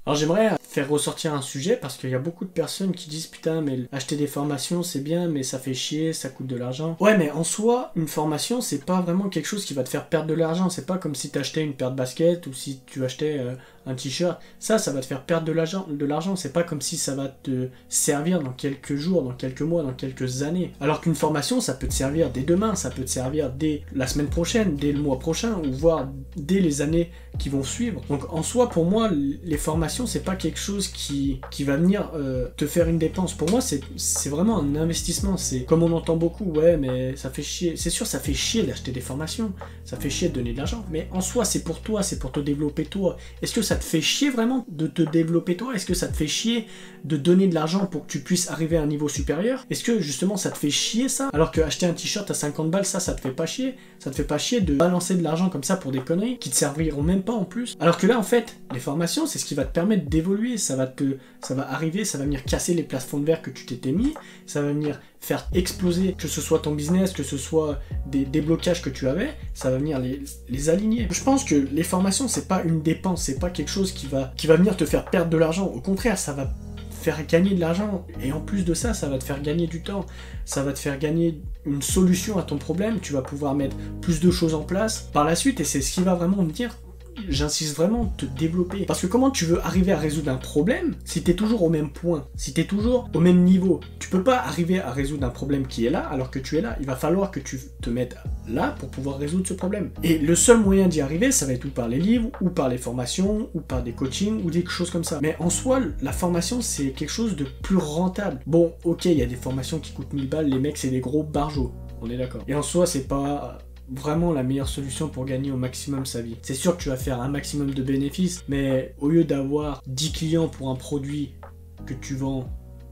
Alors j'aimerais faire ressortir un sujet parce qu'il y a beaucoup de personnes qui disent putain mais acheter des formations c'est bien mais ça fait chier, ça coûte de l'argent. Ouais mais en soi une formation c'est pas vraiment quelque chose qui va te faire perdre de l'argent, c'est pas comme si t'achetais une paire de baskets ou si tu achetais un t-shirt, ça va te faire perdre de l'argent, c'est pas comme si ça va te servir dans quelques jours, dans quelques mois, dans quelques années. Alors qu'une formation ça peut te servir dès demain, ça peut te servir dès la semaine prochaine, dès le mois prochain ou voire dès les années qui vont suivre. Donc en soi pour moi les formations c'est pas quelque chose qui va venir te faire une dépense. Pour moi c'est vraiment un investissement. C'est comme on entend beaucoup, ouais mais ça fait chier. C'est sûr ça fait chier d'acheter des formations, ça fait chier de donner de l'argent, mais en soi c'est pour toi, c'est pour te développer toi. Est-ce que ça te fait chier vraiment de te développer toi? Est-ce que ça te fait chier de donner de l'argent pour que tu puisses arriver à un niveau supérieur? Est-ce que justement ça te fait chier ça? Alors que acheter un t-shirt à 50 balles, ça te fait pas chier? Ça te fait pas chier de balancer de l'argent comme ça pour des conneries qui te serviront même pas en plus? Alors que là en fait, les formations c'est ce qui va te permettre d'évoluer, ça va arriver, ça va venir casser les plafonds de verre que tu t'étais mis, ça va venir faire exploser, que ce soit ton business, que ce soit des blocages que tu avais, ça va venir les aligner. Je pense que les formations c'est pas une dépense, c'est pas quelque chose qui va venir te faire perdre de l'argent, au contraire ça va faire gagner de l'argent, et en plus de ça, ça va te faire gagner du temps, ça va te faire gagner une solution à ton problème, tu vas pouvoir mettre plus de choses en place par la suite, et c'est ce qui va vraiment venir, j'insiste vraiment, te développer. Parce que comment tu veux arriver à résoudre un problème si t'es toujours au même point, si t'es toujours au même niveau? Tu peux pas arriver à résoudre un problème qui est là alors que tu es là. Il va falloir que tu te mettes là pour pouvoir résoudre ce problème. Et le seul moyen d'y arriver, ça va être ou par les livres, ou par les formations, ou par des coachings, ou des choses comme ça. Mais en soi, la formation, c'est quelque chose de plus rentable. Bon, ok, il y a des formations qui coûtent 1000 balles, les mecs, c'est des gros barjots. On est d'accord. Et en soi, c'est pas vraiment la meilleure solution pour gagner au maximum sa vie. C'est sûr que tu vas faire un maximum de bénéfices, mais au lieu d'avoir 10 clients pour un produit que tu vends,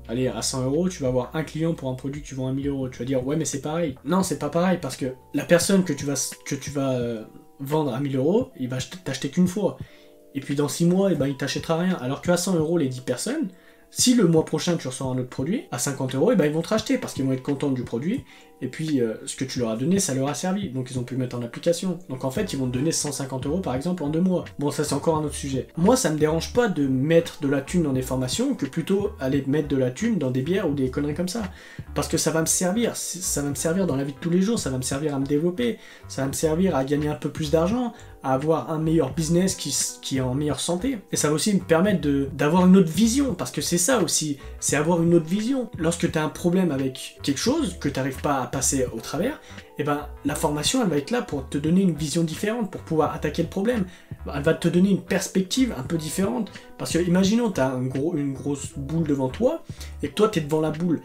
allez, à 100 euros, tu vas avoir un client pour un produit que tu vends à 1000 euros. Tu vas dire, ouais, mais c'est pareil. Non, c'est pas pareil, parce que la personne que tu vas vendre à 1000 euros, il va t'acheter qu'une fois. Et puis dans 6 mois, il t'achètera rien. Alors qu'à 100 euros, les 10 personnes, si le mois prochain tu reçois un autre produit à 50 euros, ils vont te racheter parce qu'ils vont être contents du produit. Et puis ce que tu leur as donné, ça leur a servi. Donc ils ont pu le mettre en application. Donc en fait, ils vont te donner 150 euros par exemple en 2 mois. Bon, ça c'est encore un autre sujet. Moi, ça me dérange pas de mettre de la thune dans des formations que plutôt aller mettre de la thune dans des bières ou des conneries comme ça. Parce que ça va me servir. Ça va me servir dans la vie de tous les jours. Ça va me servir à me développer. Ça va me servir à gagner un peu plus d'argent, à avoir un meilleur business qui est en meilleure santé. Et ça va aussi me permettre d'avoir une autre vision, parce que c'est ça aussi, c'est avoir une autre vision. Lorsque tu as un problème avec quelque chose, que tu n'arrives pas à passer au travers, et ben la formation elle va être là pour te donner une vision différente, pour pouvoir attaquer le problème. Elle va te donner une perspective un peu différente, parce que imaginons tu as une grosse boule devant toi, et que toi tu es devant la boule.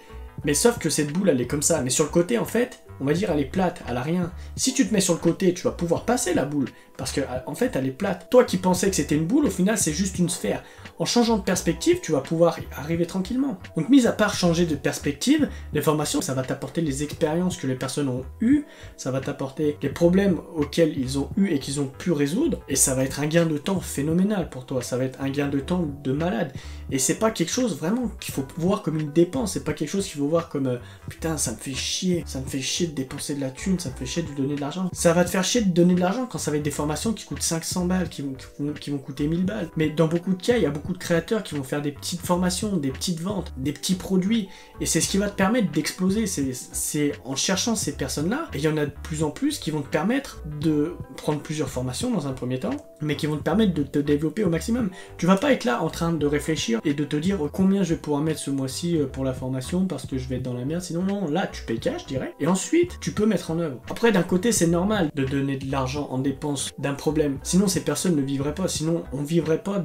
Mais sauf que cette boule elle est comme ça, mais sur le côté en fait, on va dire elle est plate, elle a rien. Si tu te mets sur le côté, tu vas pouvoir passer la boule, parce que en fait elle est plate. Toi qui pensais que c'était une boule, au final c'est juste une sphère. En changeant de perspective, tu vas pouvoir y arriver tranquillement. Donc mis à part changer de perspective, les formations, ça va t'apporter les expériences que les personnes ont eues, ça va t'apporter les problèmes auxquels ils ont eu et qu'ils ont pu résoudre, et ça va être un gain de temps phénoménal pour toi, ça va être un gain de temps de malade. Et c'est pas quelque chose vraiment qu'il faut voir comme une dépense, c'est pas quelque chose qu'il faut voir comme putain ça me fait chier de dépenser de la thune, ça me fait chier de donner de l'argent. Ça va te faire chier de donner de l'argent quand ça va être des formations qui coûtent 500 balles, qui vont coûter 1000 balles. Mais dans beaucoup de cas, il y a beaucoup de créateurs qui vont faire des petites formations, des petites ventes, des petits produits, et c'est ce qui va te permettre d'exploser. C'est en cherchant ces personnes-là, et il y en a de plus en plus qui vont te permettre de prendre plusieurs formations dans un premier temps, mais qui vont te permettre de te développer au maximum. Tu vas pas être là en train de réfléchir et de te dire combien je vais pouvoir mettre ce mois-ci pour la formation parce que je vais être dans la merde, sinon non, là tu payes cash, je dirais, et ensuite tu peux mettre en œuvre. Après d'un côté c'est normal de donner de l'argent en dépense d'un problème, sinon ces personnes ne vivraient pas, sinon on vivrait pas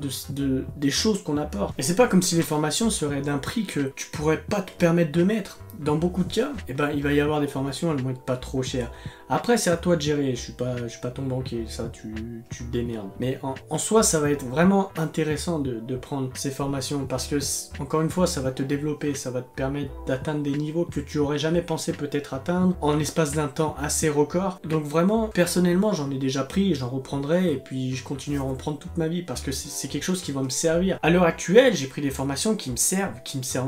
des choses qu'on apporte. Et c'est pas comme si les formations seraient d'un prix que tu pourrais pas te permettre de mettre. Dans beaucoup de cas, il va y avoir des formations, elles vont être pas trop chères. Après, c'est à toi de gérer, je suis pas ton banquier, ça, tu te démerdes. Mais en soi, ça va être vraiment intéressant de prendre ces formations, parce que, encore une fois, ça va te développer, ça va te permettre d'atteindre des niveaux que tu aurais jamais pensé peut-être atteindre, en l'espace d'un temps assez record. Donc vraiment, personnellement, j'en ai déjà pris, j'en reprendrai, et puis je continuerai à en prendre toute ma vie, parce que c'est quelque chose qui va me servir. À l'heure actuelle, j'ai pris des formations qui me servent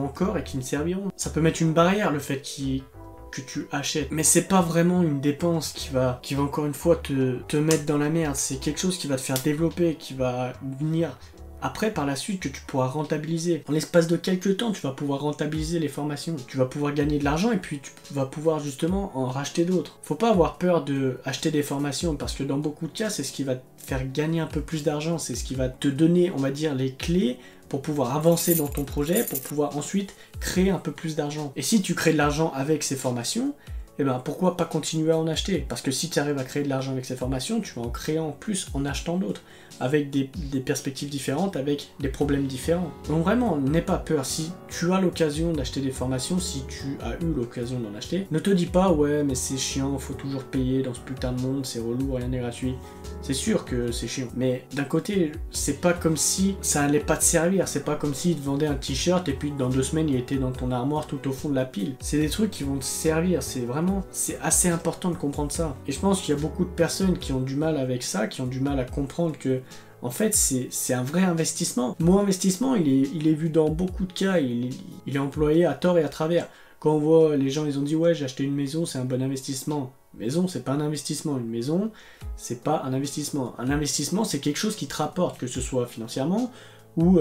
encore et qui me serviront. Ça peut mettre une barrière, le fait que tu achètes, mais c'est pas vraiment une dépense qui va encore une fois te mettre dans la merde. C'est quelque chose qui va te faire développer, qui va venir après par la suite que tu pourras rentabiliser. En l'espace de quelques temps, tu vas pouvoir rentabiliser les formations. Tu vas pouvoir gagner de l'argent et puis tu vas pouvoir justement en racheter d'autres. Faut pas avoir peur de acheter des formations parce que dans beaucoup de cas, c'est ce qui va te faire gagner un peu plus d'argent. C'est ce qui va te donner, on va dire, les clés pour pouvoir avancer dans ton projet, pour pouvoir ensuite créer un peu plus d'argent. Et si tu crées de l'argent avec ces formations, eh ben pourquoi pas continuer à en acheter? Parce que si tu arrives à créer de l'argent avec ces formations, tu vas en créer en plus en achetant d'autres, avec des perspectives différentes, avec des problèmes différents. Donc vraiment, n'aie pas peur. Si tu as l'occasion d'acheter des formations, si tu as eu l'occasion d'en acheter, ne te dis pas ouais mais c'est chiant, faut toujours payer dans ce putain de monde, c'est relou, rien n'est gratuit. C'est sûr que c'est chiant. Mais d'un côté, c'est pas comme si ça allait pas te servir. C'est pas comme s'ils te vendaient un t-shirt et puis dans 2 semaines il était dans ton armoire tout au fond de la pile. C'est des trucs qui vont te servir. C'est assez important de comprendre ça. Et je pense qu'il y a beaucoup de personnes qui ont du mal avec ça, qui ont du mal à comprendre que en fait, c'est un vrai investissement. Le mot investissement, il est vu dans beaucoup de cas, il est employé à tort et à travers. Quand on voit les gens, ils ont dit ouais, j'ai acheté une maison, c'est un bon investissement. Une maison, c'est pas un investissement. Une maison, c'est pas un investissement. Un investissement, c'est quelque chose qui te rapporte, que ce soit financièrement ou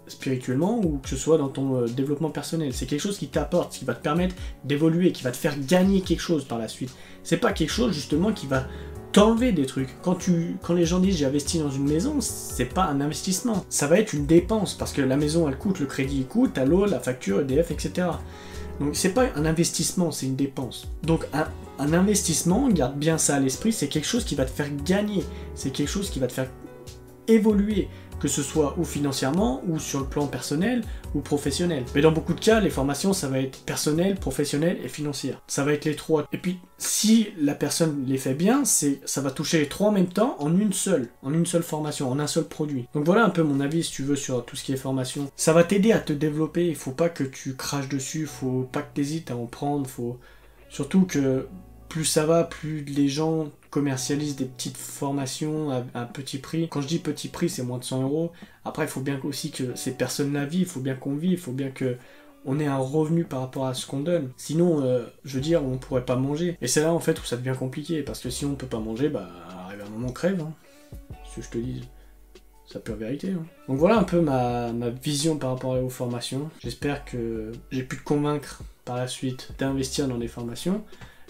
spirituellement, ou que ce soit dans ton développement personnel. C'est quelque chose qui t'apporte, qui va te permettre d'évoluer, qui va te faire gagner quelque chose par la suite. C'est pas quelque chose justement qui va t'enlever des trucs. Quand les gens disent j'ai investi dans une maison, c'est pas un investissement. Ça va être une dépense, parce que la maison elle coûte, le crédit il coûte, t'as l'eau, la facture, EDF, etc. Donc c'est pas un investissement, c'est une dépense. Donc un investissement, garde bien ça à l'esprit, c'est quelque chose qui va te faire gagner, c'est quelque chose qui va te faire évoluer, que ce soit ou financièrement, ou sur le plan personnel, ou professionnel. Mais dans beaucoup de cas, les formations, ça va être personnel, professionnel et financière. Ça va être les trois. Et puis, si la personne les fait bien, ça va toucher les trois en même temps, en une seule formation, en un seul produit. Donc voilà un peu mon avis, si tu veux, sur tout ce qui est formation. Ça va t'aider à te développer, il faut pas que tu craches dessus, faut pas que tu hésites à en prendre, surtout que plus ça va, plus les gens commercialisent des petites formations à petit prix. Quand je dis petit prix, c'est moins de 100 €. Après, il faut bien aussi que ces personnes-là vivent, il faut bien qu'on vive, il faut bien qu'on ait un revenu par rapport à ce qu'on donne. Sinon, je veux dire, on pourrait pas manger. Et c'est là, en fait, où ça devient compliqué, parce que si on peut pas manger, bah, arrive un moment, on crève. Hein. Ce que je te dis, c'est la pure vérité. Hein. Donc voilà un peu ma vision par rapport aux formations. J'espère que j'ai pu te convaincre par la suite d'investir dans des formations,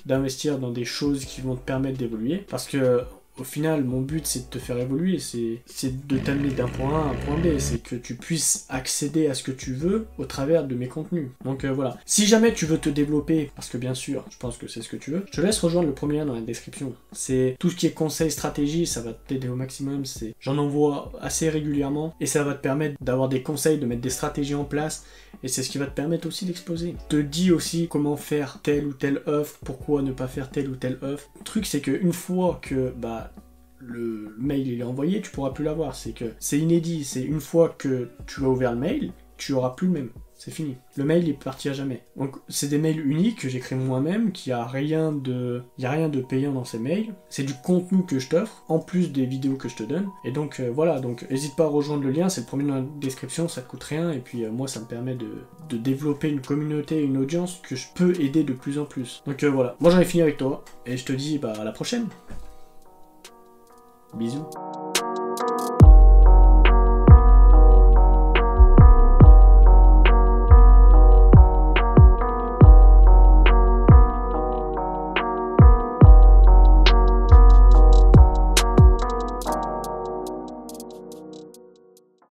d'investir dans des choses qui vont te permettre d'évoluer, parce que au final mon but c'est de te faire évoluer, c'est de t'amener d'un point A à un point B, c'est que tu puisses accéder à ce que tu veux au travers de mes contenus. Donc voilà, si jamais tu veux te développer, parce que bien sûr je pense que c'est ce que tu veux, je te laisse rejoindre le premier lien dans la description. C'est tout ce qui est conseils, stratégie, ça va t'aider au maximum, j'en envoie assez régulièrement et ça va te permettre d'avoir des conseils, de mettre des stratégies en place, et c'est ce qui va te permettre aussi d'exploser. Te dis aussi comment faire telle ou telle offre, pourquoi ne pas faire telle ou telle offre. Le truc c'est qu'une fois que le mail il est envoyé, tu pourras plus l'avoir. C'est que c'est inédit, c'est une fois que tu as ouvert le mail, tu auras plus le même. C'est fini. Le mail est parti à jamais. Donc c'est des mails uniques que j'ai créés moi-même, il y a rien de payant dans ces mails. C'est du contenu que je t'offre, en plus des vidéos que je te donne. Et donc voilà, donc n'hésite pas à rejoindre le lien, c'est le premier dans la description, ça te coûte rien. Et puis moi ça me permet de développer une communauté, une audience que je peux aider de plus en plus. Donc voilà, moi j'en ai fini avec toi, et je te dis à la prochaine. Bisous.